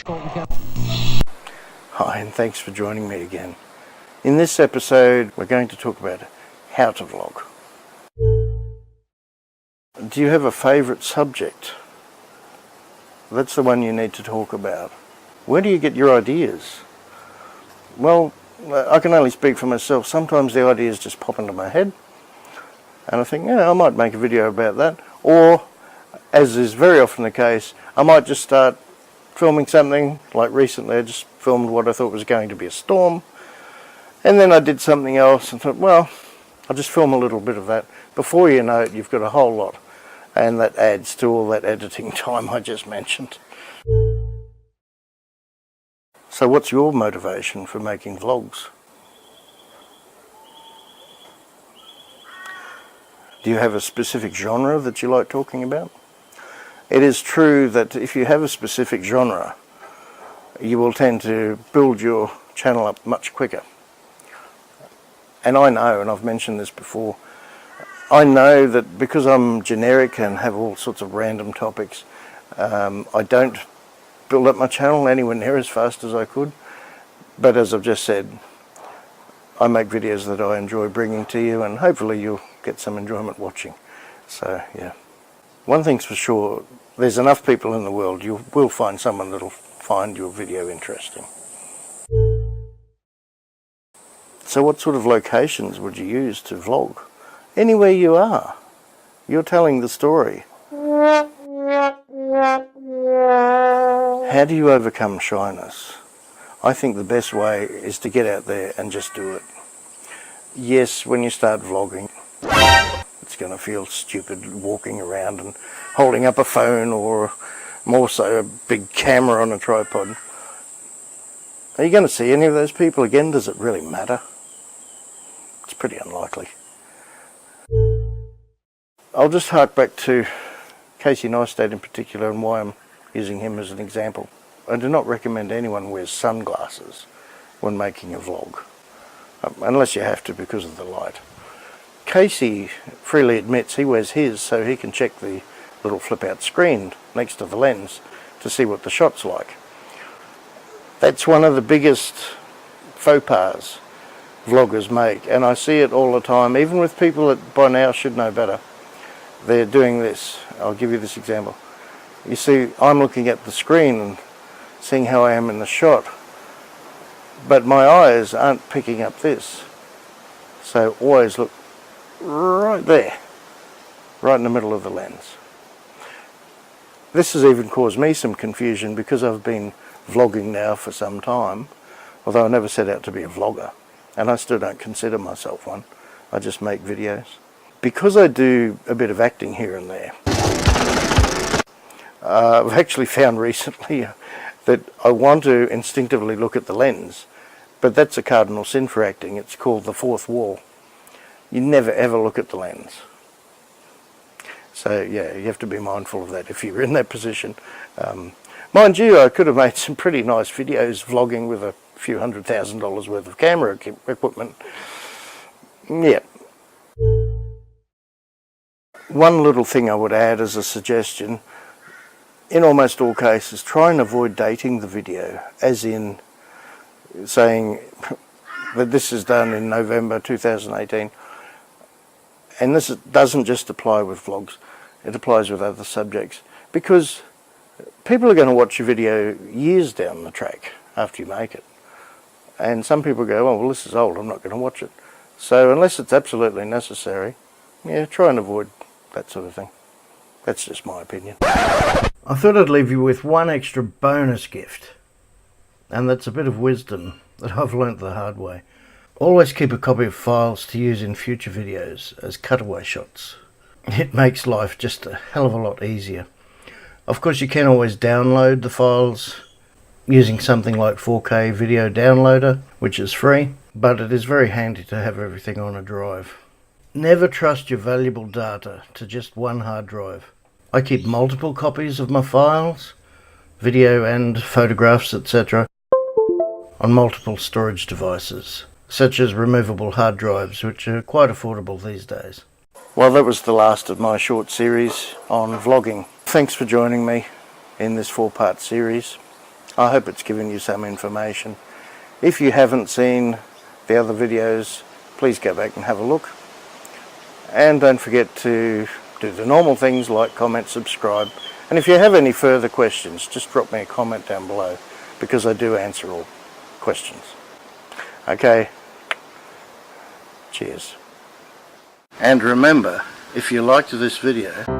Hi, and thanks for joining me again. In this episode, we're going to talk about how to vlog. Do you have a favourite subject? That's the one you need to talk about. Where do you get your ideas? Well, I can only speak for myself. Sometimes the ideas just pop into my head, and I think, yeah, I might make a video about that. Or, as is very often the case, I might just start filming something. Like recently I just filmed what I thought was going to be a storm, and then I did something else and thought, well, I'll just film a little bit of that. Before you know it, you've got a whole lot, and that adds to all that editing time I just mentioned. So what's your motivation for making vlogs? Do you have a specific genre that you like talking about? It is true that if you have a specific genre, you will tend to build your channel up much quicker. And I know, and I've mentioned this before, I know that because I'm generic and have all sorts of random topics, I don't build up my channel anywhere near as fast as I could. But as I've just said, I make videos that I enjoy bringing to you, and hopefully you'll get some enjoyment watching. So yeah, one thing's for sure, there's enough people in the world, you will find someone that'll find your video interesting. So what sort of locations would you use to vlog? Anywhere you are, you're telling the story. How do you overcome shyness? I think the best way is to get out there and just do it. Yes, when you start vlogging, it's going to feel stupid walking around and holding up a phone, or more so a big camera on a tripod. Are you going to see any of those people again? Does it really matter? It's pretty unlikely. I'll just hark back to Casey Neistat in particular and why I'm using him as an example. I do not recommend anyone wears sunglasses when making a vlog, unless you have to because of the light. Casey freely admits he wears his so he can check the little flip-out screen next to the lens to see what the shot's like. That's one of the biggest faux pas vloggers make, and I see it all the time, even with people that by now should know better. They're doing this. I'll give you this example. You see, I'm looking at the screen and seeing how I am in the shot, but my eyes aren't picking up this. So always look right there, right in the middle of the lens. This has even caused me some confusion because I've been vlogging now for some time, although I never set out to be a vlogger, and I still don't consider myself one. I just make videos. Because I do a bit of acting here and there, I've actually found recently that I want to instinctively look at the lens, but that's a cardinal sin for acting. It's called the fourth wall. You never ever look at the lens. So yeah, you have to be mindful of that if you're in that position. Mind you, I could have made some pretty nice videos vlogging with a few $100,000 worth of camera equipment. Yeah. One little thing I would add as a suggestion, in almost all cases, try and avoid dating the video, as in saying that this is done in November 2018. And this doesn't just apply with vlogs, it applies with other subjects. Because people are going to watch your video years down the track after you make it. And some people go, oh, well, this is old, I'm not going to watch it. So unless it's absolutely necessary, yeah, try and avoid that sort of thing. That's just my opinion. I thought I'd leave you with one extra bonus gift. And that's a bit of wisdom that I've learnt the hard way. Always keep a copy of files to use in future videos as cutaway shots. It makes life just a hell of a lot easier. Of course, you can always download the files using something like 4K Video Downloader, which is free, but it is very handy to have everything on a drive. Never trust your valuable data to just one hard drive. I keep multiple copies of my files, video and photographs, etc., on multiple storage devices, such as removable hard drives, which are quite affordable these days. Well, that was the last of my short series on vlogging. Thanks for joining me in this 4-part series. I hope it's given you some information. If you haven't seen the other videos, please go back and have a look. And don't forget to do the normal things like comment, subscribe. And if you have any further questions, just drop me a comment down below, because I do answer all questions. Okay, cheers. And remember, if you liked this video,